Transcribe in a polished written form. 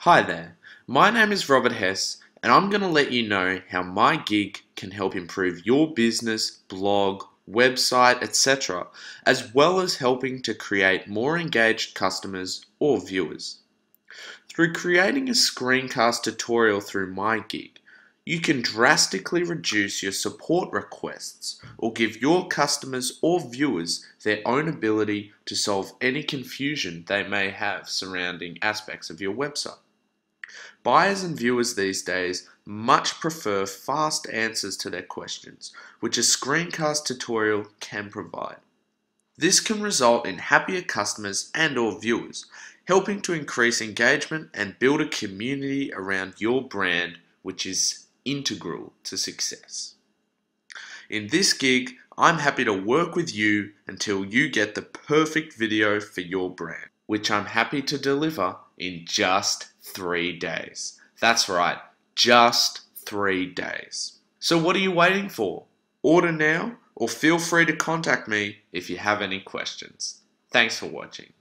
Hi there, my name is Robert Hess and I'm going to let you know how my gig can help improve your business, blog, website, etc., as well as helping to create more engaged customers or viewers. Through creating a screencast tutorial through my gig, you can drastically reduce your support requests or give your customers or viewers their own ability to solve any confusion they may have surrounding aspects of your website. Buyers and viewers these days much prefer fast answers to their questions, which a screencast tutorial can provide. This can result in happier customers and or viewers, helping to increase engagement and build a community around your brand, which is integral to success. In this gig, I'm happy to work with you until you get the perfect video for your brand, which I'm happy to deliver in just 3 days. That's right, just 3 days. So what are you waiting for? Order now or feel free to contact me if you have any questions. Thanks for watching.